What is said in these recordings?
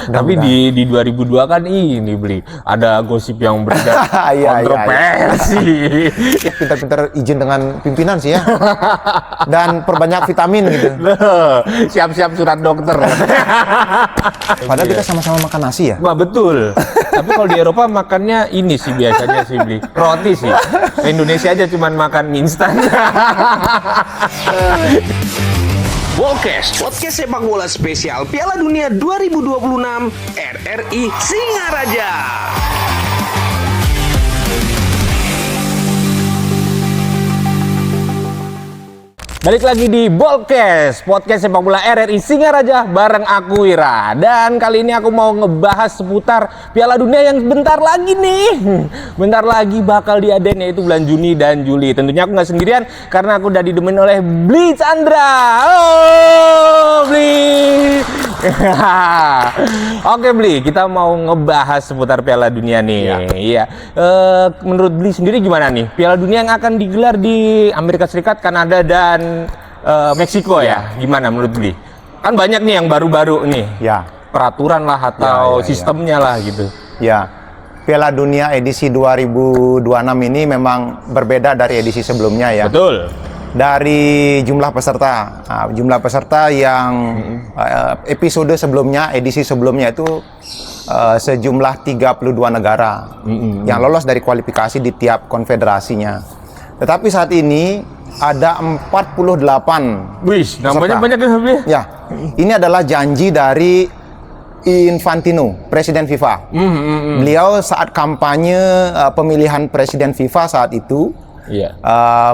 Tapi di 2002 kan ini beli ada gosip yang beredar kontroversi. Pintar-pintar izin dengan pimpinan sih ya. Dan perbanyak vitamin gitu. Siap-siap surat dokter. Padahal kita sama-sama makan nasi ya. Wah betul. Tapi kalau di Eropa makannya ini sih biasanya sih beli roti sih. Indonesia aja cuman makan mie instan. Bolkes, podcast sepak bola spesial Piala Dunia 2026 RRI Singaraja. Balik lagi di Bolkes, podcast sepak bola RRI Singaraja bareng aku Wira. Dan kali ini aku mau ngebahas seputar Piala Dunia yang bentar lagi nih. Bentar lagi bakal diadain, yaitu bulan Juni dan Juli. Tentunya aku nggak sendirian karena aku udah didemen oleh Bli Chandra. Oh, Bli. Oke Bli, kita mau ngebahas seputar Piala Dunia nih. Iya. Menurut Bli sendiri gimana nih? Piala Dunia yang akan digelar di Amerika Serikat, Kanada dan Meksiko ya. Gimana menurut Bli? Kan banyak nih yang baru-baru nih. Ya. Peraturan lah atau sistemnya lah gitu. Ya. Piala Dunia edisi 2026 ini memang berbeda dari edisi sebelumnya ya. Betul. Dari jumlah peserta, yang episode sebelumnya, edisi sebelumnya itu sejumlah 32 negara yang lolos dari kualifikasi di tiap konfederasinya. Tetapi saat ini ada 48 Wih, namanya banyak ya. Ya, ini adalah janji dari Infantino, Presiden FIFA. Beliau saat kampanye pemilihan Presiden FIFA saat itu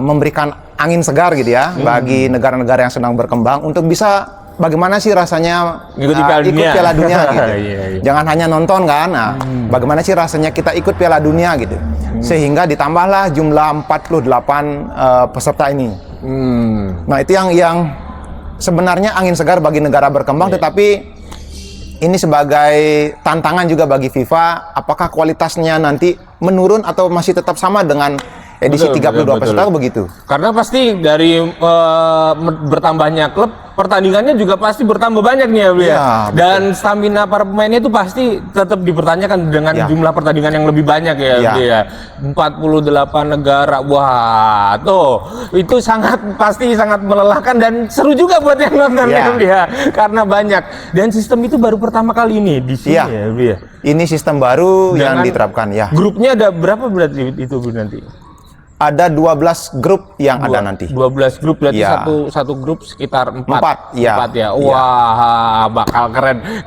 memberikan angin segar gitu ya bagi negara-negara yang sedang berkembang untuk bisa bagaimana sih rasanya ikut Piala Dunia gitu. Jangan hanya nonton kan. Nah, bagaimana sih rasanya kita ikut Piala Dunia gitu. Sehingga ditambahlah jumlah 48 peserta ini. Nah, itu yang sebenarnya angin segar bagi negara berkembang, tetapi ini sebagai tantangan juga bagi FIFA, apakah kualitasnya nanti menurun atau masih tetap sama dengan edisi 32 peserta begitu? Karena pasti dari bertambahnya klub, pertandingannya juga pasti bertambah banyak nih ya. Dan stamina para pemainnya itu pasti tetap dipertanyakan dengan jumlah pertandingan yang lebih banyak ya. 48 negara. Wah, tuh itu pasti sangat melelahkan dan seru juga buat yang nonton ya. Karena banyak. Dan sistem itu baru pertama kali ini di sini ya. Ini sistem baru yang diterapkan ya. Grupnya ada berapa berarti itu nanti? Ada 12 grup yang ada nanti. 12 grup berarti satu grup sekitar 4 ya. Wah, bakal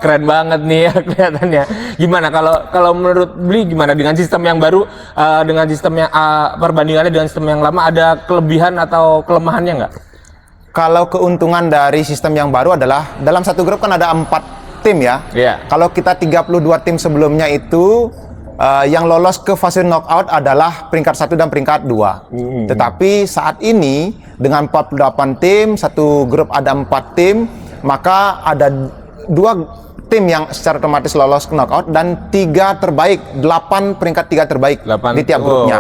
keren banget nih ya kelihatannya. Gimana kalau menurut Bli gimana dengan sistem yang baru, dengan sistem yang perbandingannya dengan sistem yang lama, ada kelebihan atau kelemahannya nggak? Kalau keuntungan dari sistem yang baru adalah dalam satu grup kan ada 4 tim ya. Kalau kita 32 tim sebelumnya itu yang lolos ke fase knockout adalah peringkat 1 dan peringkat 2. Tetapi saat ini dengan 48 tim, satu grup ada 4 tim, maka ada 2 tim yang secara otomatis lolos ke knockout dan 3 terbaik, 8 peringkat 3 terbaik di tiap grupnya.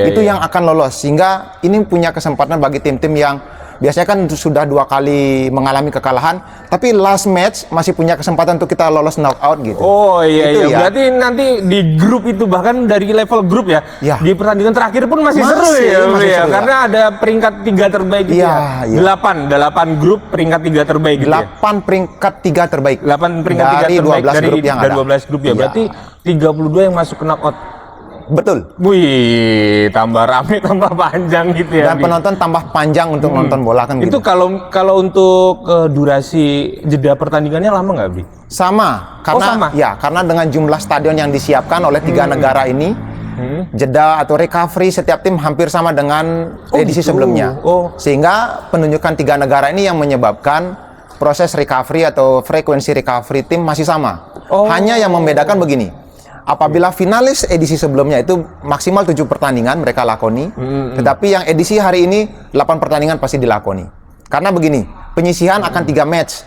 Itu yang akan lolos, sehingga ini punya kesempatan bagi tim-tim yang biasanya kan sudah 2 kali mengalami kekalahan, tapi last match masih punya kesempatan untuk kita lolos knockout gitu. Berarti nanti di grup itu, bahkan dari level grup ya. Di pertandingan terakhir pun masih seru ya. Karena ada peringkat 3 terbaik gitu ya. 8 grup peringkat 3 terbaik gitu. 8 peringkat 3 terbaik. 8 peringkat 3 terbaik dari 12 grup ya. Berarti 32 yang masuk knockout. Betul. Wih, tambah rame, tambah panjang gitu ya. Dan penonton tambah panjang untuk nonton bola kan gitu. Itu kalau untuk durasi jeda pertandingannya lama nggak, Bi? Sama, karena dengan jumlah stadion yang disiapkan oleh 3 negara ini, jeda atau recovery setiap tim hampir sama dengan edisi sebelumnya. Sehingga penunjukan 3 negara ini yang menyebabkan proses recovery atau frekuensi recovery tim masih sama. Hanya yang membedakan begini. Apabila finalis edisi sebelumnya itu maksimal 7 pertandingan mereka lakoni, tetapi yang edisi hari ini 8 pertandingan pasti dilakoni. Karena begini, penyisihan akan 3 match.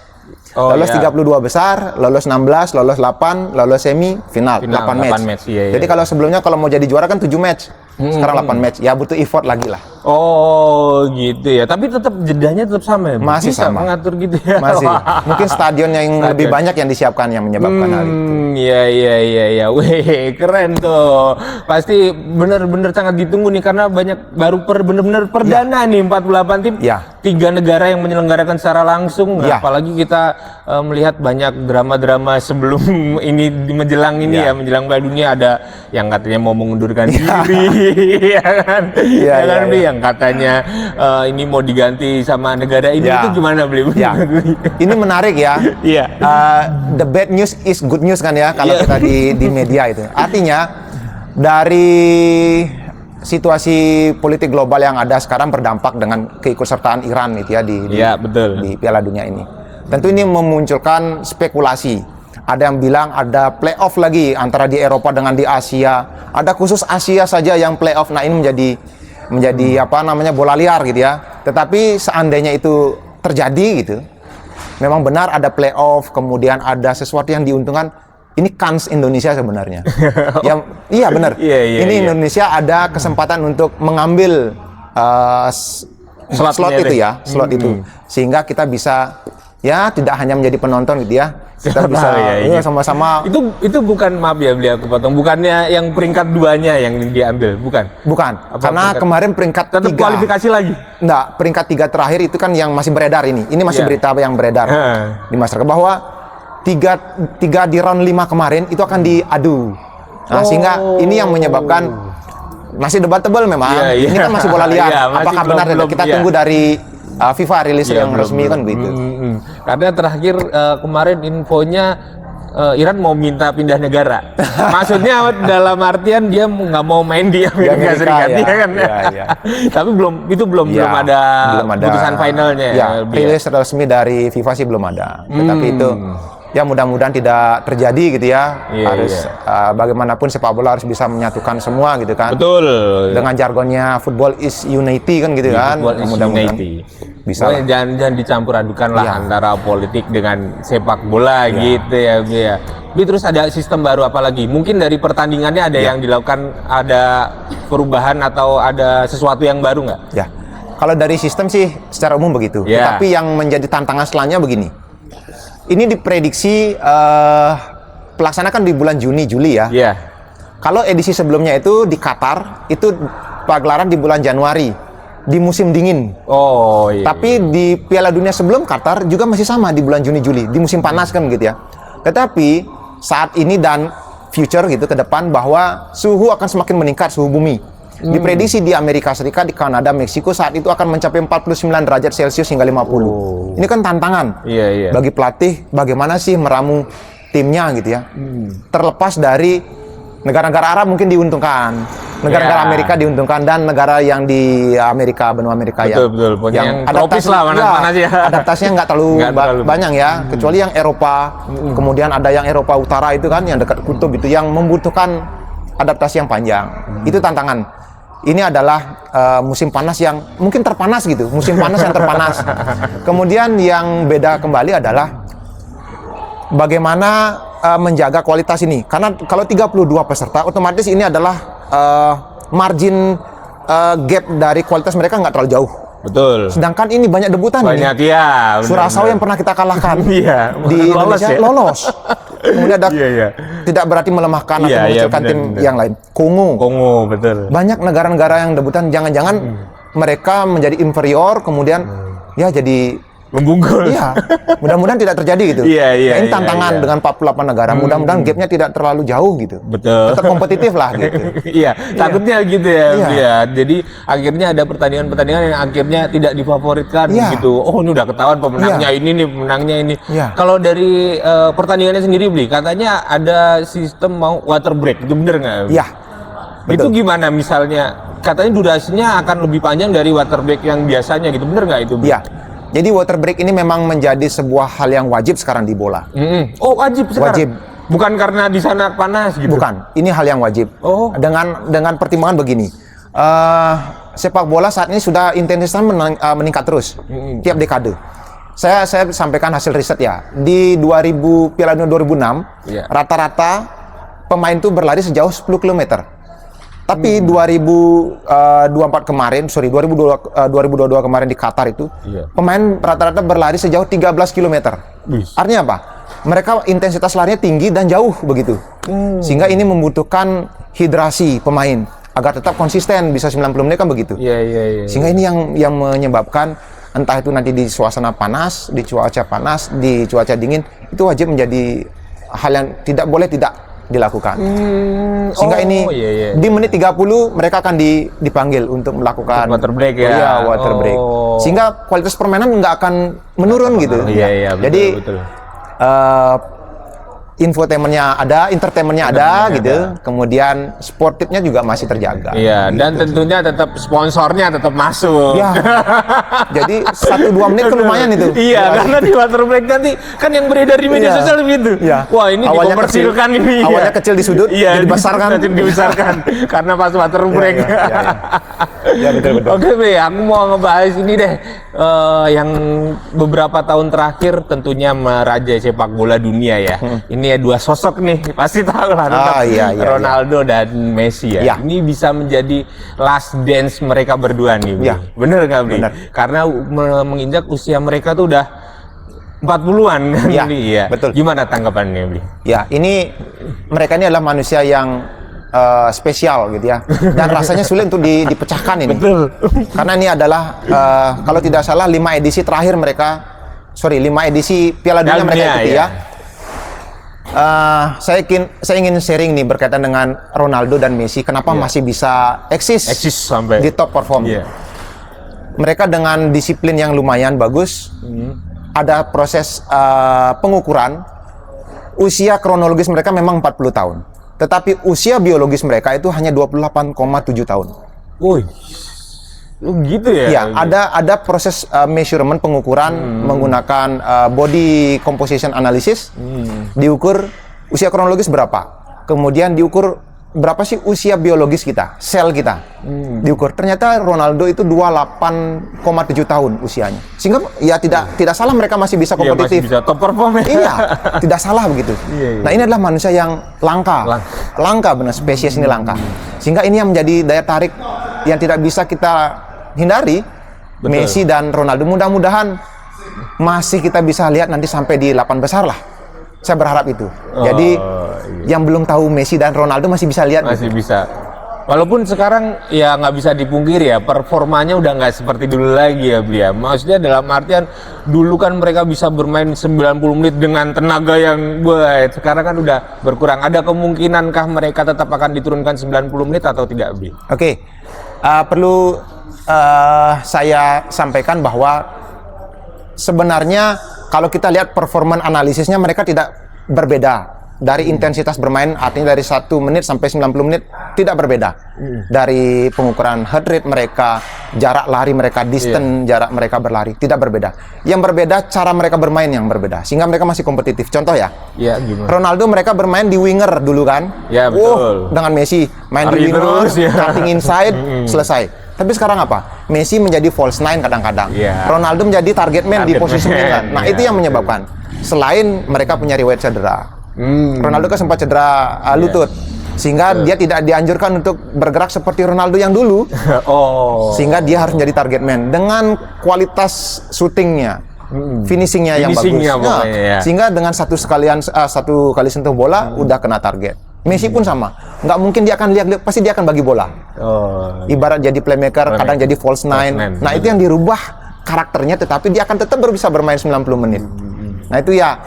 Lolos 32 besar, lolos 16, lolos 8, lolos semi, final 8 match. Jadi kalau sebelumnya kalau mau jadi juara kan 7 match. Sekarang 8 match. Ya butuh effort lagi lah. Oh gitu ya, tapi tetap jedanya tetap sama ya? Masih Bisa sama. mengatur gitu ya? Masih. Mungkin stadion yang lebih banyak yang disiapkan yang menyebabkan hal itu. Iya. Wih, keren tuh. Pasti bener-bener sangat ditunggu nih karena banyak baru bener-bener perdana nih 48 tim. Ya. 3 negara yang menyelenggarakan secara langsung. Ya. Apalagi kita melihat banyak drama-drama sebelum ini menjelang ini ya, menjelang Piala Dunia ada yang katanya mau mengundurkan diri, ya kan? Bli, yang katanya ini mau diganti sama negara ini, itu gimana Bli? Ya. Ini menarik ya. Iya. The bad news is good news kan ya kalau kita di media itu. Artinya dari situasi politik global yang ada sekarang berdampak dengan keikutsertaan Iran gitu ya di Piala Dunia ini. Tentu ini memunculkan spekulasi. Ada yang bilang ada playoff lagi antara di Eropa dengan di Asia. Ada khusus Asia saja yang playoff. Nah, ini menjadi bola liar gitu ya. Tetapi seandainya itu terjadi gitu, memang benar ada playoff, kemudian ada sesuatu yang diuntungkan. Ini kans Indonesia sebenarnya. Iya benar. Ini Indonesia ada kesempatan untuk mengambil slot itu, sehingga kita bisa tidak hanya menjadi penonton gitu ya. Kita bisa sama-sama. Itu bukan, maaf ya beli aku potong, bukannya yang peringkat 2-nya yang diambil, bukan? Karena kemarin peringkat 3 kualifikasi lagi. Enggak, peringkat 3 terakhir itu kan yang masih beredar ini. Ini masih berita yang beredar di masyarakat bahwa tiga di round 5 kemarin itu akan diadu. Nah, sehingga ini yang menyebabkan masih debatable memang. Ini kan masih bola liar. Apakah benar kita tunggu dari FIFA rilis yang resmi kan begitu. Karena terakhir kemarin infonya Iran mau minta pindah negara. Maksudnya dalam artian dia nggak mau main di Amerika Serikat, ya kan? Tapi belum ada putusan finalnya. Rilis resmi dari FIFA sih belum ada. Tetapi itu mudah-mudahan tidak terjadi gitu ya. Bagaimanapun sepak bola harus bisa menyatukan semua gitu kan. Betul. Dengan jargonnya football is unity kan gitu kan. Mudah-mudahan bisa. Jangan dicampur adukan lah antara politik dengan sepak bola gitu ya. Terus ada sistem baru apa lagi? Mungkin dari pertandingannya ada yang dilakukan, ada perubahan atau ada sesuatu yang baru nggak? Ya. Kalau dari sistem sih secara umum begitu. Tapi yang menjadi tantangan selanjutnya begini. Ini diprediksi pelaksanakan di bulan Juni-Juli ya. Kalau edisi sebelumnya itu di Qatar, itu pagelaran di bulan Januari, di musim dingin. Tapi di Piala Dunia sebelum Qatar juga masih sama di bulan Juni-Juli, di musim panas kan gitu ya. Tetapi saat ini dan future gitu ke depan bahwa suhu akan semakin meningkat, suhu bumi. Diprediksi di Amerika Serikat, di Kanada, Meksiko saat itu akan mencapai 49 derajat Celcius hingga 50. Ini kan tantangan bagi pelatih bagaimana sih meramu timnya gitu ya. Terlepas dari negara-negara Arab mungkin diuntungkan, negara-negara Amerika diuntungkan, dan negara yang di Amerika, benua Amerika betul. yang tropis lah, panas ya. Adaptasinya nggak terlalu banyak ya, kecuali yang Eropa. Kemudian ada yang Eropa Utara itu kan yang dekat kutub itu yang membutuhkan adaptasi yang panjang. Itu tantangan. Ini adalah musim panas yang mungkin terpanas gitu, musim panas yang terpanas. Kemudian yang beda kembali adalah bagaimana menjaga kualitas ini. Karena kalau 32 peserta, otomatis ini adalah margin gap dari kualitas mereka nggak terlalu jauh. Betul. Sedangkan ini banyak debutan. Surasau yang pernah kita kalahkan di Indonesia lolos. Kemudian ada tidak berarti melemahkan atau mengecilkan tim yang lain. Kongo, betul. Banyak negara-negara yang debutan, jangan-jangan mereka menjadi inferior, kemudian jadi membungkul. Mudah-mudahan tidak terjadi gitu. Ini tantangan dengan 48 negara. Mudah-mudahan gapnya tidak terlalu jauh gitu. Betul. Tetap kompetitif lah gitu. Takutnya gitu ya. Jadi akhirnya ada pertandingan-pertandingan yang akhirnya tidak difavoritkan gitu. Oh, ini udah ketahuan pemenangnya ini nih, pemenangnya ini. Kalau dari pertandingannya sendiri Bli, katanya ada sistem mau water break. Itu bener nggak? Itu gimana misalnya? Katanya durasinya akan lebih panjang dari water break yang biasanya gitu. Bener nggak itu Bli? Jadi water break ini memang menjadi sebuah hal yang wajib sekarang di bola. Oh, wajib sekarang? Wajib. Bukan karena di sana panas gitu? Bukan, ini hal yang wajib. Dengan pertimbangan begini, sepak bola saat ini sudah intensitas meningkat terus tiap dekade. Saya sampaikan hasil riset ya. Di Piala Dunia 2006, rata-rata pemain itu berlari sejauh 10 km. Tapi 2022 kemarin di Qatar itu, pemain rata-rata berlari sejauh 13 km. Artinya apa? Mereka intensitas larinya tinggi dan jauh begitu. Sehingga ini membutuhkan hidrasi pemain agar tetap konsisten bisa 90 menit kan begitu. Sehingga ini yang menyebabkan entah itu nanti di suasana panas, di cuaca panas, di cuaca dingin, itu wajib menjadi hal yang tidak boleh tidak dilakukan. Sehingga di menit 30 mereka akan dipanggil untuk melakukan water break ya. Iya, water break. Sehingga kualitas permainan nggak akan menurun gitu. Betul, jadi betul. Infotainmentnya ada, entertainmentnya ada gitu. Kemudian sportifnya juga masih terjaga. Iya, gitu. dan tentunya tetap sponsornya tetap masuk. Ya. Jadi 1-2 menit kan lumayan itu. Iya, karena di water break nanti kan yang beredar di media sosial gitu. Iya. Wah, ini awalnya dikomersilkan kecil, ini. Awalnya kecil di sudut, jadi dibesarkan. Dibesarkan karena pas water break. Ya, betul. Oke, Be, aku mau ngebahas ini deh. Yang beberapa tahun terakhir tentunya merajai sepak bola dunia ya. Ini ya dua sosok nih, pasti tahu lah. Ronaldo dan Messi ya. Ini bisa menjadi last dance mereka berdua nih. Bener nggak, Bli? Bener. Karena menginjak usia mereka tuh udah 40-an kan, Bli? Betul. Gimana tanggapannya, Bli? Ya, ini mereka ini adalah manusia yang spesial gitu ya, dan rasanya sulit untuk dipecahkan ini. Betul. Karena ini adalah kalau tidak salah 5 edisi Piala Dunia mereka ikuti ya. Saya ingin sharing nih berkaitan dengan Ronaldo dan Messi, kenapa masih bisa eksis sampai di top perform. Mereka dengan disiplin yang lumayan bagus, ada proses pengukuran. Usia kronologis mereka memang 40 tahun. Tetapi usia biologis mereka itu hanya 28,7 tahun. Woi, gitu ya? Ya, ada proses measurement pengukuran menggunakan body composition analysis. Diukur usia kronologis berapa. Kemudian diukur berapa sih usia biologis kita, sel kita. Diukur. Ternyata Ronaldo itu 28,7 tahun usianya. Sehingga ya tidak salah mereka masih bisa kompetitif. Masih bisa top perform ya. Iya, tidak salah begitu. Nah, ini adalah manusia yang langka benar, spesies ini langka. Sehingga ini yang menjadi daya tarik yang tidak bisa kita hindari. Betul. Messi dan Ronaldo, mudah-mudahan masih kita bisa lihat nanti sampai di 8 besar lah. Saya berharap itu. Jadi yang belum tahu Messi dan Ronaldo masih bisa lihat. Masih bisa. Walaupun sekarang ya nggak bisa dipungkiri ya, performanya udah nggak seperti dulu lagi ya, Blia. Maksudnya dalam artian dulu kan mereka bisa bermain 90 menit dengan tenaga yang sekarang kan udah berkurang. Ada kemungkinankah mereka tetap akan diturunkan 90 menit atau tidak, Bli? Oke. Perlu saya sampaikan bahwa sebenarnya kalau kita lihat performan analisisnya mereka tidak berbeda. Dari intensitas bermain, artinya dari 1 menit sampai 90 menit tidak berbeda. Dari pengukuran heart rate mereka, jarak lari mereka, distance jarak mereka berlari, tidak berbeda. Yang berbeda cara mereka bermain yang berbeda, sehingga mereka masih kompetitif. Contoh ya, gimana? Ronaldo mereka bermain di winger dulu kan? Ya, betul. Dengan Messi main di winger, cutting inside, selesai. Tapi sekarang apa? Messi menjadi false nine kadang-kadang. Ronaldo menjadi target man di posisi 9. Nah, itu yang menyebabkan. Selain mereka punya riwayat cedera. Ronaldo kan sempat cedera lutut, sehingga dia tidak dianjurkan untuk bergerak seperti Ronaldo yang dulu. Sehingga dia harus menjadi target man dengan kualitas shootingnya, finishingnya yang bagus. Sehingga dengan satu kali sentuh bola udah kena target. Messi pun sama, nggak mungkin dia akan lihat, pasti dia akan bagi bola. Ibarat jadi playmaker, kadang jadi false nine. Nah, itu yang dirubah karakternya, tetapi dia akan tetap bisa bermain 90 menit. Nah, itu ya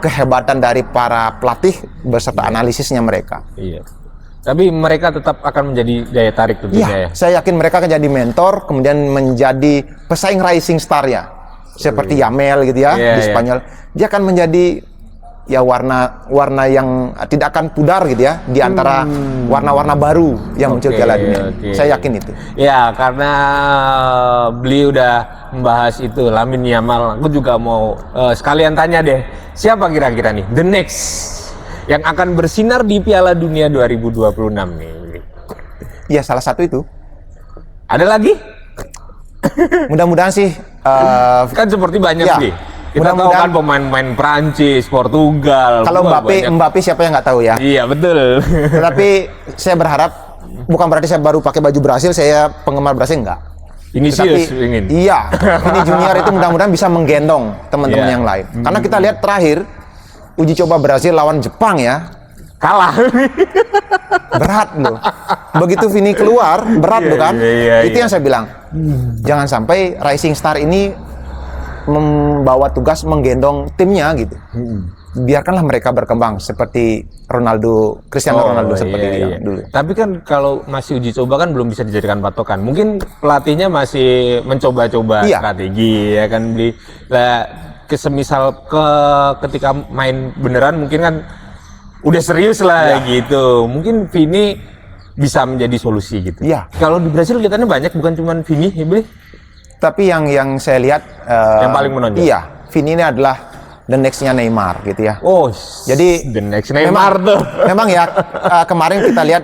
kehebatan dari para pelatih beserta analisisnya mereka. Tapi mereka tetap akan menjadi daya tarik tentunya ya. Saya yakin mereka akan jadi mentor, kemudian menjadi pesaing rising star ya. Seperti Yamel gitu ya di Spanyol. Dia akan menjadi ya warna yang tidak akan pudar gitu ya di antara warna-warna baru yang muncul Piala Dunia. Saya yakin itu. Ya, karena beliau udah membahas itu Lamine Yamal, aku juga mau sekalian tanya deh, siapa kira-kira nih the next yang akan bersinar di Piala Dunia 2026 nih? Ya, salah satu itu. Ada lagi? Mudah-mudahan sih kan seperti banyak sih. Kita tahu kan pemain-pemain Prancis, Portugal. Kalau Mbappe siapa yang nggak tahu ya? Iya, betul. Tetapi saya berharap bukan berarti saya baru pakai baju Brasil, saya penggemar Brasil, enggak. Vinicius ingin. Iya, Vini Junior itu mudah-mudahan bisa menggendong teman-teman yang lain. Karena kita lihat terakhir uji coba Brasil lawan Jepang ya, kalah. berat loh. Begitu Vini keluar, berat loh kan. Itu yang saya bilang. Jangan sampai Rising Star ini membawa tugas menggendong timnya gitu. Biarkanlah mereka berkembang seperti Cristiano Ronaldo seperti yang dulu. Tapi kan kalau masih uji coba kan belum bisa dijadikan patokan. Mungkin pelatihnya masih mencoba-coba strategi ya kan beli. Lah semisal ketika main beneran mungkin kan udah serius lah gitu. Mungkin Vini bisa menjadi solusi gitu. Iya. Kalau di Brasil kelihatannya banyak, bukan cuma Vini ya beli. Tapi yang saya lihat yang paling menonjol. Iya, Vini ini adalah the next-nya Neymar gitu ya. Oh, jadi the next Neymar tuh. Memang ya kemarin kita lihat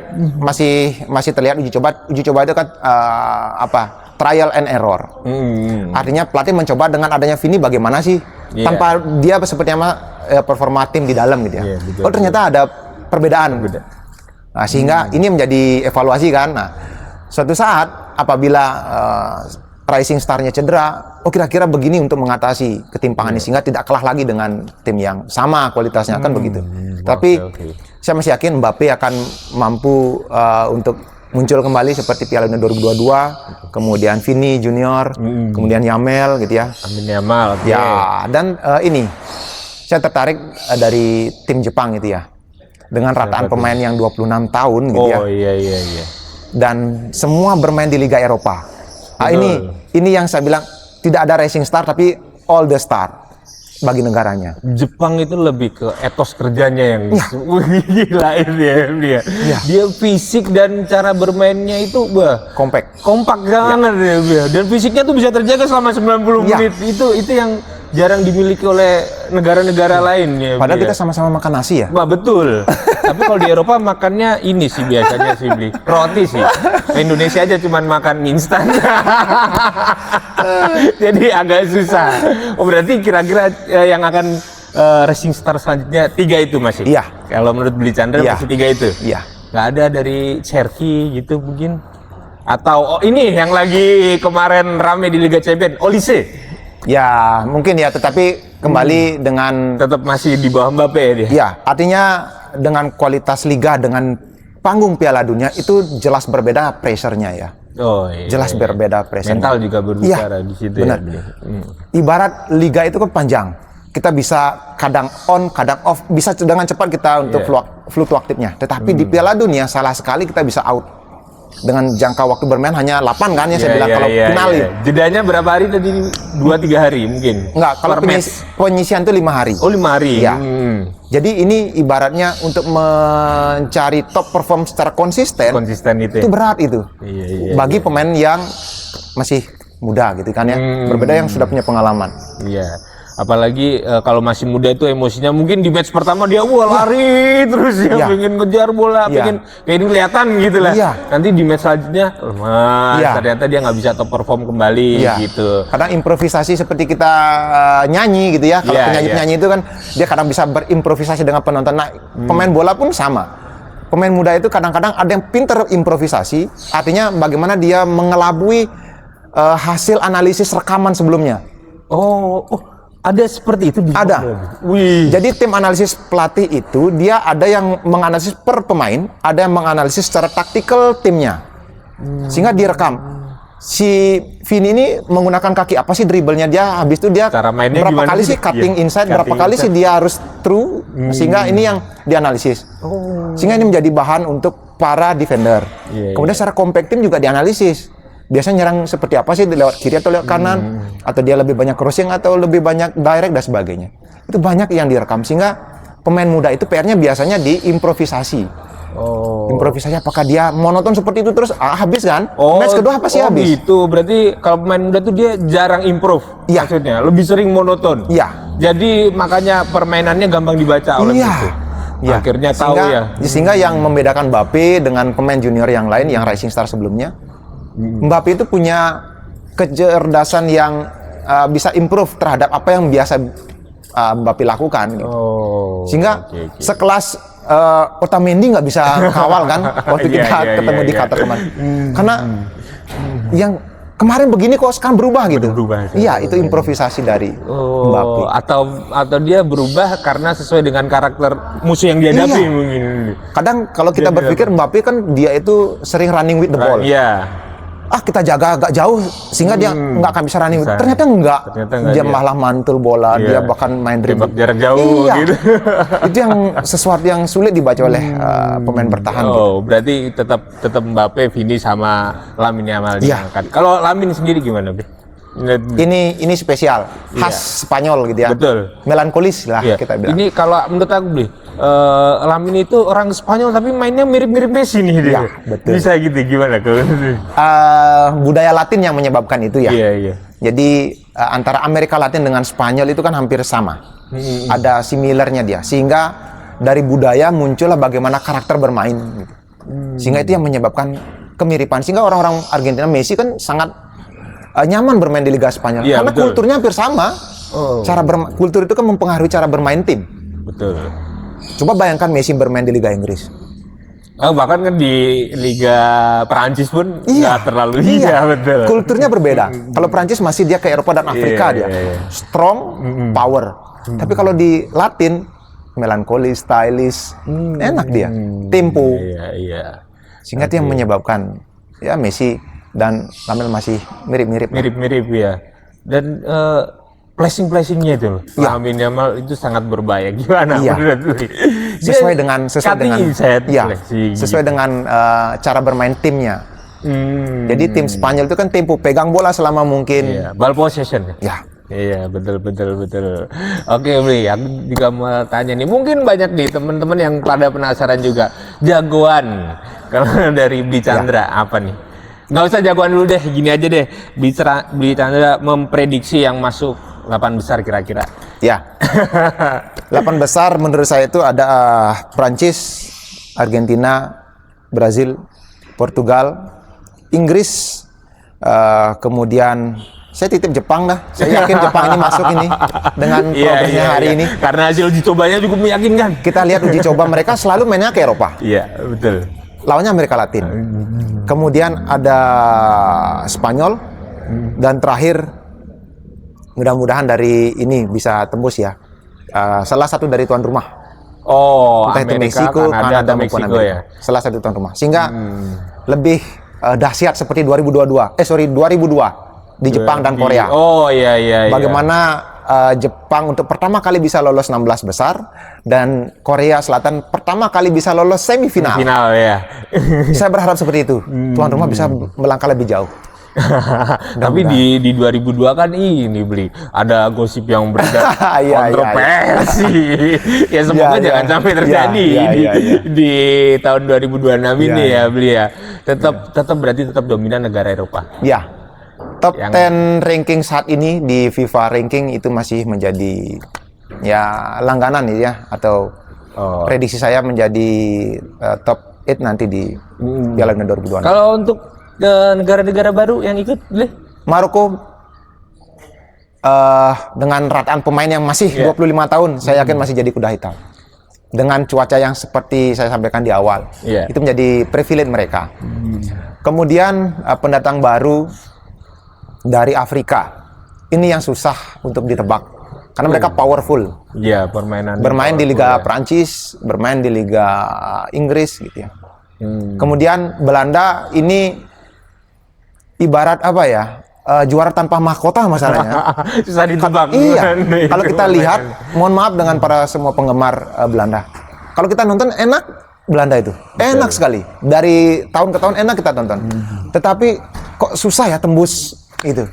masih terlihat uji coba itu kan trial and error. Artinya pelatih mencoba dengan adanya Vini bagaimana sih tanpa dia seperti performa tim di dalam gitu ya. Oh ternyata ada perbedaan. Nah, sehingga ini menjadi evaluasi kan. Nah, suatu saat apabila Rising Star-nya cedera, kira-kira begini untuk mengatasi ketimpangan ini sehingga tidak kalah lagi dengan tim yang sama kualitasnya kan begitu. Tapi saya masih yakin Mbappe akan mampu untuk muncul kembali seperti Piala Dunia 2022, kemudian Vini Junior, kemudian Yamal gitu ya. Amin Yamal. Ya, dan ini saya tertarik dari tim Jepang itu ya. Dengan rataan pemain yang 26 tahun gitu ya. Oh iya. Dan semua bermain di Liga Eropa. Ini yang saya bilang tidak ada Rising Star tapi all the star bagi negaranya. Jepang itu lebih ke etos kerjanya yang gila dia. Dia fisik dan cara bermainnya itu kompak banget dia. Dan fisiknya tuh bisa terjaga selama 90 menit. Itu yang jarang dimiliki oleh negara-negara lain ya. Padahal kita sama-sama makan nasi ya. Wah betul. Tapi kalau di Eropa makannya ini sih biasanya sih beli roti sih. Indonesia aja cuman makan instan. Jadi agak susah. Oh berarti kira-kira yang akan Rising Star selanjutnya 3 itu masih? Iya. Kalau menurut Beli Chandra masih 3 itu? Iya. Nggak ada dari Cherky gitu mungkin? Atau ini yang lagi kemarin rame di Liga Champions, Olise? Ya mungkin ya, tetapi kembali dengan tetap masih di bawah Mbappe ya dia. Ya, artinya dengan kualitas liga dengan panggung Piala Dunia itu jelas berbeda pressure-nya ya. Oh iya. Jelas berbeda pressure. Mental juga berbicara di situ. Benar. Ya. Ibarat liga itu kan panjang. Kita bisa kadang on, kadang off, bisa dengan cepat kita untuk fluktuatifnya. Tetapi di Piala Dunia salah sekali kita bisa out. Dengan jangka waktu bermain hanya 8 kan ya saya bilang kalau final. Jedanya berapa hari tadi? 2-3 hari mungkin? Enggak, kalau penyisian itu 5 hari. Oh 5 hari? Ya. Jadi ini ibaratnya untuk mencari top perform secara konsisten itu berat itu. Bagi pemain yang masih muda gitu kan ya. Berbeda yang sudah punya pengalaman. Iya. Apalagi kalau masih muda itu emosinya mungkin di match pertama dia lari terus ya, pengen ngejar bola, pengen kelihatan gitu lah. Nanti di match selanjutnya ternyata dia nggak bisa top perform kembali gitu. Kadang improvisasi seperti kita nyanyi gitu ya. Kalau penyanyi itu kan dia kadang bisa berimprovisasi dengan penonton. Nah, pemain bola pun sama. Pemain muda itu kadang-kadang ada yang pinter improvisasi, artinya bagaimana dia mengelabui hasil analisis rekaman sebelumnya. Ada seperti itu? Ada. Jadi tim analisis pelatih itu dia ada yang menganalisis per pemain, ada yang menganalisis secara taktikal timnya, sehingga direkam. Si Vini ini menggunakan kaki apa sih dribblenya dia, habis itu dia berapa kali sih cutting inside, berapa kali sih dia harus through, sehingga ini yang dianalisis. Sehingga ini menjadi bahan untuk para defender. Kemudian secara compact tim juga dianalisis. Biasanya nyerang seperti apa sih, lewat kiri atau lewat kanan, atau dia lebih banyak crossing atau lebih banyak direct dan sebagainya. Itu banyak yang direkam, sehingga pemain muda itu PR-nya biasanya diimprovisasi. Improvisasi apakah dia monoton seperti itu terus habis kan? Match kedua apa sih habis? Gitu. Berarti kalau pemain muda itu dia jarang improve. Maksudnya lebih sering monoton. Jadi makanya permainannya gampang dibaca oleh itu. Akhirnya tahu sehingga yang membedakan Mbappe dengan pemain junior yang lain yang Rising Star sebelumnya, Mbappe itu punya kecerdasan yang bisa improve terhadap apa yang biasa Mbappe lakukan gitu. Sehingga sekelas Otamendi nggak bisa kawal kan waktu kita ketemu di Qatar kemarin. Karena yang kemarin begini kok sekarang berubah gitu. Iya, itu improvisasi dari Mbappe. Atau dia berubah karena sesuai dengan karakter musuh yang dihadapi mungkin. Kadang kalau kita berpikir Mbappe kan dia itu sering running with the ball. Iya. Kita jaga agak jauh sehingga dia nggak akan bisa running. Ternyata enggak. Dia malah mantul bola, dia bahkan main dribble jarak jauh gitu. Itu yang sesuatu yang sulit dibaca oleh pemain bertahan. Berarti tetap Mbappe, Vini sama Lamine Yamal diangkat. Kalau Lamine sendiri gimana, Bro? Ini spesial, khas Spanyol gitu ya. Betul. Melankolis lah kita bilang. Ini kalau menurut aku, Lamine itu orang Spanyol tapi mainnya mirip-mirip Messi nih dia. Betul. Bisa gitu gimana kalau budaya Latin yang menyebabkan itu ya. Iya. Jadi antara Amerika Latin dengan Spanyol itu kan hampir sama. Ada similarnya dia. Sehingga dari budaya muncullah bagaimana karakter bermain gitu. Sehingga itu yang menyebabkan kemiripan. Sehingga orang-orang Argentina, Messi kan sangat nyaman bermain di Liga Spanyol karena kulturnya hampir sama. Kultur itu kan mempengaruhi cara bermain tim. Betul. Coba bayangkan Messi bermain di Liga Inggris. Bahkan kan di Liga Perancis pun nggak terlalu betul. Kulturnya berbeda. Kalau Perancis masih dia ke Eropa dan Afrika strong, power. Tapi kalau di Latin melankolis, stylish, enak dia, tempo. Sehingga itu yang menyebabkan Messi dan Lamine masih mirip-mirip ya. Dan flashing-flashingnya itu Lamine Yamal itu sangat berbahaya. Gimana? Sesuai dengan cara bermain timnya. Jadi tim Spanyol itu kan tempo, pegang bola selama mungkin. Ball possession. Iya, betul. Oke, Bli, aku juga mau tanya nih. Mungkin banyak nih teman-teman yang pada penasaran juga. Jagoan kalau dari Bli Chandra apa nih? Nggak usah jagoan dulu deh, gini aja deh. Bli Chandra memprediksi yang masuk 8 besar kira-kira. 8 besar menurut saya itu ada Prancis, Argentina, Brazil, Portugal, Inggris, kemudian saya titip Jepang dah. Saya yakin Jepang ini masuk ini dengan progresnya hari ini. Karena hasil uji cobanya cukup meyakinkan. Kita lihat uji coba mereka selalu mainnya ke Eropa. Iya, betul. Lawannya Amerika Latin. Kemudian ada Spanyol dan terakhir mudah-mudahan dari ini bisa tembus ya. Salah satu dari tuan rumah. Entah itu Meksiko, Kanada maupun Amerika. Salah satu tuan rumah. Sehingga lebih dahsyat seperti 2002 di Jepang dan Korea. Bagaimana Jepang untuk pertama kali bisa lolos 16 besar dan Korea Selatan pertama kali bisa lolos semifinal. Saya berharap seperti itu. Tuan rumah bisa melangkah lebih jauh. Tapi di 2002 kan ini Bli ada gosip yang beredar kontroversi. Semoga jangan sampai terjadi di tahun 2026 ini ya Bli ya. Tetap berarti tetap dominan negara Eropa. Top 10 ranking saat ini di FIFA ranking itu masih menjadi langganan ya atau prediksi saya menjadi top 8 nanti di Piala Dunia 2026. Kalau untuk negara-negara baru yang ikut, Maroko dengan rataan pemain yang masih 25 tahun, saya yakin masih jadi kuda hitam. Dengan cuaca yang seperti saya sampaikan di awal, itu menjadi privilege mereka. Kemudian pendatang baru dari Afrika, ini yang susah untuk ditebak karena mereka powerful. Bermain di Liga Prancis, bermain di Liga Inggris gitu ya. Kemudian Belanda ini ibarat apa ya, juara tanpa mahkota masalahnya. Susah ditebak. Kalau kita lihat, mohon maaf dengan para semua penggemar Belanda. Kalau kita nonton enak Belanda itu, enak sekali. Dari tahun ke tahun enak kita tonton. Tetapi kok susah ya tembus itu.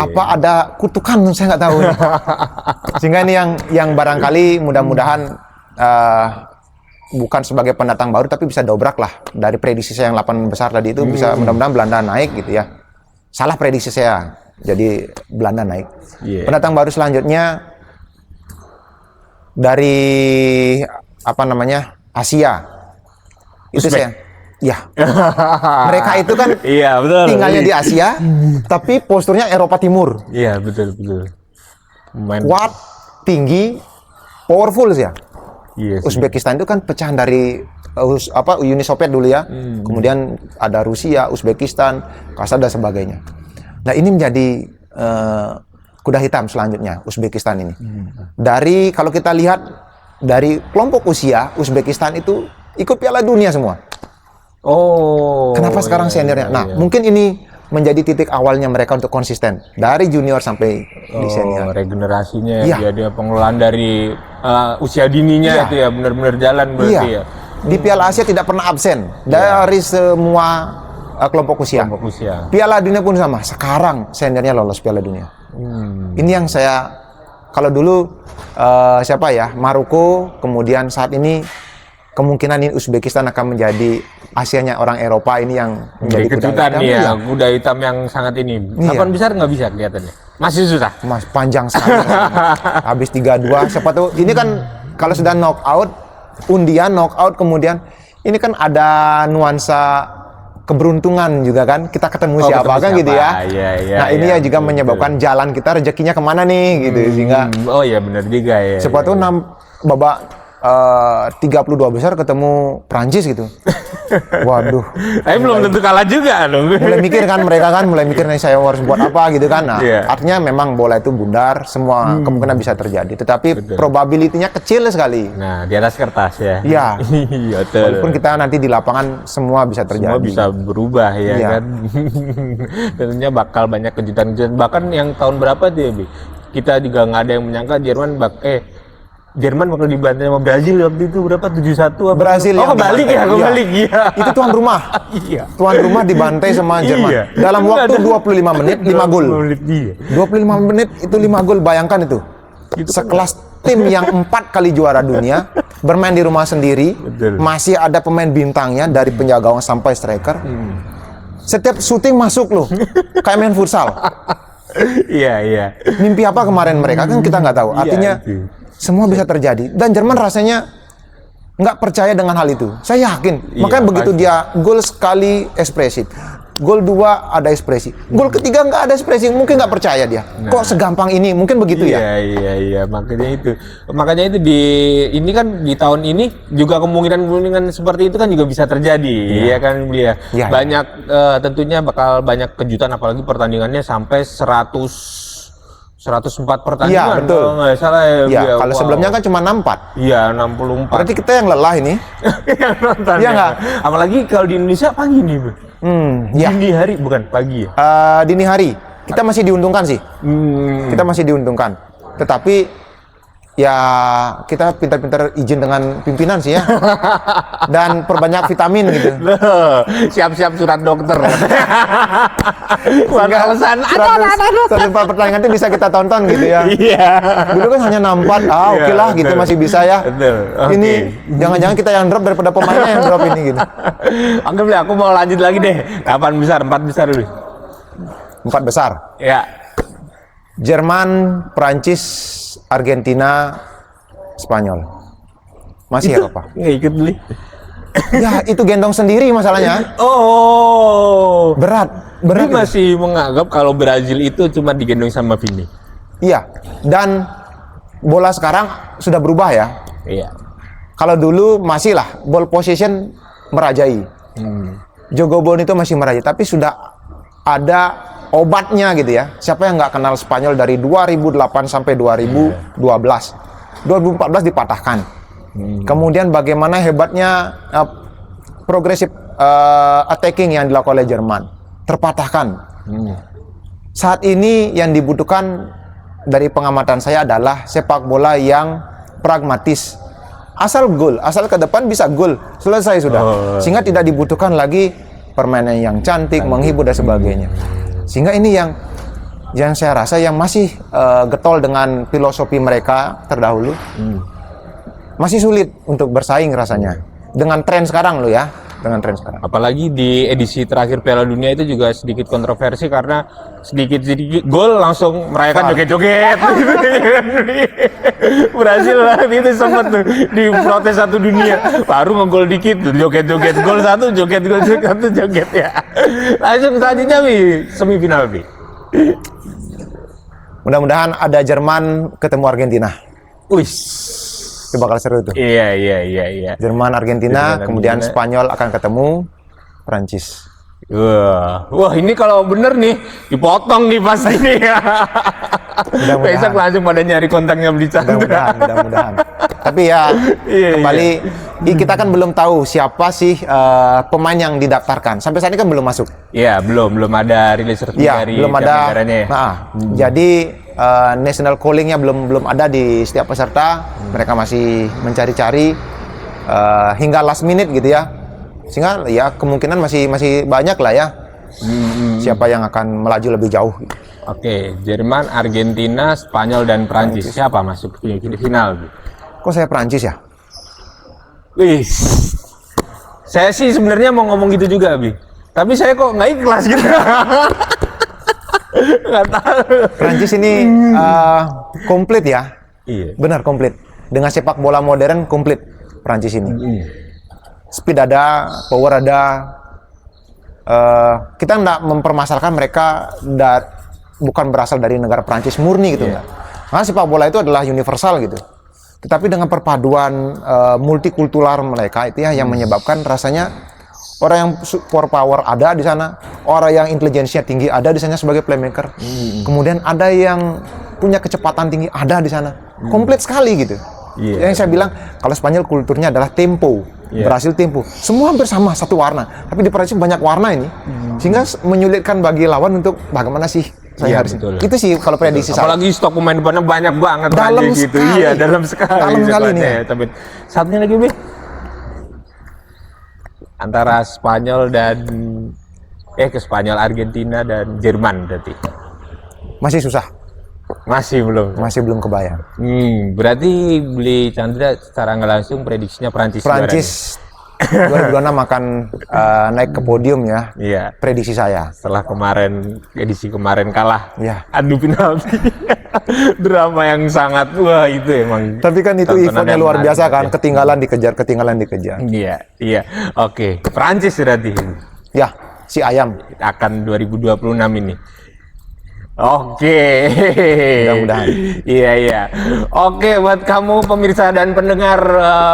Apa ada kutukan saya nggak tahu. Sehingga ini yang barangkali mudah-mudahan bukan sebagai pendatang baru tapi bisa dobrak lah dari prediksi saya yang 8 besar tadi itu bisa mudah-mudahan Belanda naik gitu ya. Salah prediksi saya. Jadi Belanda naik. Pendatang baru selanjutnya dari Asia. Itu saya. Mereka itu kan tinggalnya di Asia tapi posturnya Eropa Timur. Betul. Kuat, tinggi, powerful sih ya. Yes, Uzbekistan itu kan pecahan dari Uni Soviet dulu ya. Kemudian ada Rusia, Uzbekistan, Kazakhstan dan sebagainya. Nah, ini menjadi kuda hitam selanjutnya Uzbekistan ini. Dari kalau kita lihat dari kelompok usia Uzbekistan itu ikut Piala Dunia semua. Kenapa sekarang seniornya? Nah, mungkin ini menjadi titik awalnya mereka untuk konsisten dari junior sampai di senior. Regenerasinya ya. Dia pengelolaan dari usia dininya itu ya benar-benar jalan berarti ya. Di Piala Asia tidak pernah absen dari semua kelompok usia. Piala Dunia pun sama. Sekarang seniornya lolos Piala Dunia. Ini yang saya, kalau dulu siapa ya, Maroko, kemudian saat ini kemungkinan ini Uzbekistan akan menjadi Asianya orang Eropa ini yang menjadi kejutan ya, kuda hitam yang sangat ini. Kapan besar nggak bisa kelihatannya. Masih susah. Panjang sekali. Habis 3-2, siapa tuh? Ini kan kalau sudah knockout, undian knockout, kemudian ini kan ada nuansa keberuntungan juga kan, kita ketemu siapa kan gitu ya. Nah ini ya juga menyebabkan jalan kita rezekinya kemana nih gitu, sehingga benar juga ya. Siapa tuh babak 32 besar ketemu Prancis gitu. Waduh. Tapi belum tentu kalah juga dong. Mulai mikir kan mereka kan, mulai mikir nih saya harus buat apa gitu kan. Nah, artinya memang bola itu bundar, semua kemungkinan bisa terjadi. Tetapi probability-nya kecil sekali. Nah, di atas kertas ya. Iya. Walaupun kita nanti di lapangan semua bisa terjadi. Semua bisa berubah ya kan. Tentunya bakal banyak kejutan-kejutan. Bahkan yang tahun berapa dia, Bi? Kita juga nggak ada yang menyangka Jerman bakal dibantai sama Brazil waktu itu berapa? 7-1 apa? Brazil yang kebalik ya. Itu tuan rumah. Tuan rumah dibantai sama Jerman. Dalam waktu 25 menit 5 gol. 25 menit itu 5 gol, bayangkan itu. Sekelas tim yang 4 kali juara dunia bermain di rumah sendiri. Masih ada pemain bintangnya dari penjaga gawang sampai striker. Setiap syuting masuk loh. Kayak main futsal. Iya. Mimpi apa kemarin mereka kan kita nggak tahu. Artinya semua bisa terjadi, dan Jerman rasanya nggak percaya dengan hal itu. Saya yakin, makanya begitu dia gol sekali ekspresif, gol 2 ada ekspresi, gol ketiga nggak ada ekspresi, mungkin nggak percaya dia. Kok segampang ini? Mungkin begitu ya. Iya, makanya itu ini kan di tahun ini juga kemungkinan seperti itu kan juga bisa terjadi, ya kan dia. Banyak tentunya bakal banyak kejutan, apalagi pertandingannya sampai 104 pertandingan. Iya, betul. Kalau nggak salah ya. Kalau sebelumnya kan cuma 64. Iya, 64. Berarti kita yang lelah ini. Yang nonton. Iya nggak? Apalagi kalau di Indonesia pagi nih, Bu. Dini hari bukan pagi ya? Dini hari. Kita masih diuntungkan sih. Kita masih diuntungkan. Tetapi ya kita pintar-pintar izin dengan pimpinan sih ya. Dan perbanyak vitamin gitu. Siap-siap surat dokter. Alasan 104 pertandingan itu bisa kita tonton gitu ya. Iya. Dulu kan hanya 64. Oke lah gitu, masih bisa ya. Ini jangan-jangan kita yang drop daripada pemainnya yang drop ini gitu. Oke, aku mau lanjut lagi deh. Kapan besar? 4 besar dulu. 4 besar. Ya. Jerman, Prancis, Argentina, Spanyol. Masih ya apa? Nggak ikut beli. Ya itu gendong sendiri masalahnya. Berat. Dia masih menganggap kalau Brazil itu cuma digendong sama Vini. Iya. Dan bola sekarang sudah berubah ya. Iya. Kalau dulu masih lah ball possession merajai. Jogobon itu masih merajai, tapi sudah ada obatnya gitu ya. Siapa yang nggak kenal Spanyol dari 2008 sampai 2012. 2014 dipatahkan. Kemudian bagaimana hebatnya progresif attacking yang dilakukan oleh Jerman. Terpatahkan. Saat ini yang dibutuhkan dari pengamatan saya adalah sepak bola yang pragmatis. Asal gol, asal ke depan bisa gol. Selesai sudah. Sehingga tidak dibutuhkan lagi permainan yang cantik, menghibur dan sebagainya. Sehingga ini yang saya rasa yang masih getol dengan filosofi mereka terdahulu, masih sulit untuk bersaing rasanya dengan tren sekarang lo ya, dengan tren sekarang. Apalagi di edisi terakhir Piala Dunia itu juga sedikit kontroversi karena sedikit gol langsung merayakan joget-joget. Brazil lah itu sempat tuh diprotes satu dunia. Baru ngegol dikit joget-joget, gol satu joget ya. Langsung selanjutnya semifinal Bi. Mudah-mudahan ada Jerman ketemu Argentina. Itu bakal seru tuh. Iya. Jerman, Argentina, kemudian Argentina. Spanyol akan ketemu Prancis. Wah, ini kalau bener nih dipotong nih pasti nih. Mudah-mudahan. Besok langsung pada nyari kontaknya Bli Chandra. Mudah-mudahan. Tapi ya kembali kita kan belum tahu siapa sih pemain yang didaftarkan. Sampai saat ini kan belum masuk. Iya, belum ada rilis resmi dari belum tiap ada. negaranya ya. Jadi national callingnya belum ada di setiap peserta. Mereka masih mencari-cari hingga last minute gitu ya. Sehingga ya kemungkinan masih banyak lah ya. Siapa yang akan melaju lebih jauh. Oke, Jerman, Argentina, Spanyol dan Prancis. Siapa masuk ke final? Kok saya Prancis ya? Wih, saya sih sebenarnya mau ngomong gitu juga, Bi. Tapi saya kok nggak ikhlas gitu. Nggak tahu. Prancis ini komplit ya. Iya. Benar komplit. Dengan sepak bola modern komplit Prancis ini. Speed ada, power ada. Kita nggak mempermasalahkan mereka bukan berasal dari negara Prancis murni gitu nggak. Karena sepak bola itu adalah universal gitu. Tetapi dengan perpaduan multikultural mereka itu ya yang menyebabkan rasanya orang yang super power ada di sana, orang yang intelijensinya tinggi ada di sana sebagai playmaker. Kemudian ada yang punya kecepatan tinggi ada di sana. Komplit sekali gitu. Yang saya bilang kalau Spanyol kulturnya adalah tempo. Berhasil tempo. Semua hampir sama satu warna, tapi di Prancis banyak warna ini. Sehingga menyulitkan bagi lawan untuk bagaimana sih saya harus. Itu sih kalau prediksi saya. Apalagi stok pemain depannya banyak banget dalam Prancis gitu. sekali. Iya, dalam sekali nih. Ya. Tapi satunya lagi, Bi. Antara Spanyol dan ke Spanyol, Argentina dan Jerman berarti. Masih susah. Masih belum kebayang. Berarti Bli Chandra secara nggak langsung prediksinya Prancis 2026 akan naik ke podium ya. Iya. Prediksi saya. Setelah edisi kemarin kalah. Iya. Adu penalti. Drama yang sangat itu emang. Tapi kan itu eventnya luar biasa kan, ketinggalan dikejar. Iya. Oke. Prancis berarti. Ya, si ayam Akan 2026 ini. Oke. Mudah-mudahan. Iya. Oke, buat kamu pemirsa dan pendengar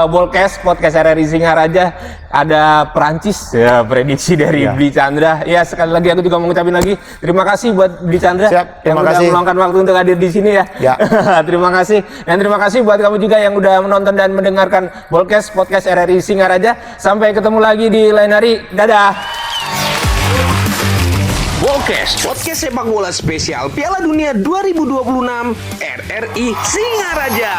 Bolcast Podcast RRI Singaraja, ada Prancis ya, prediksi dari Bli Chandra. Ya, sekali lagi aku juga mau ngucapin lagi terima kasih buat Bli Chandra yang udah meluangkan waktu untuk hadir di sini ya. Terima kasih. Dan terima kasih buat kamu juga yang udah menonton dan mendengarkan Bolcast Podcast RRI Singaraja. Sampai ketemu lagi di lain hari. Dadah. Bolcast, podcast sepak bola spesial Piala Dunia 2026 RRI Singaraja.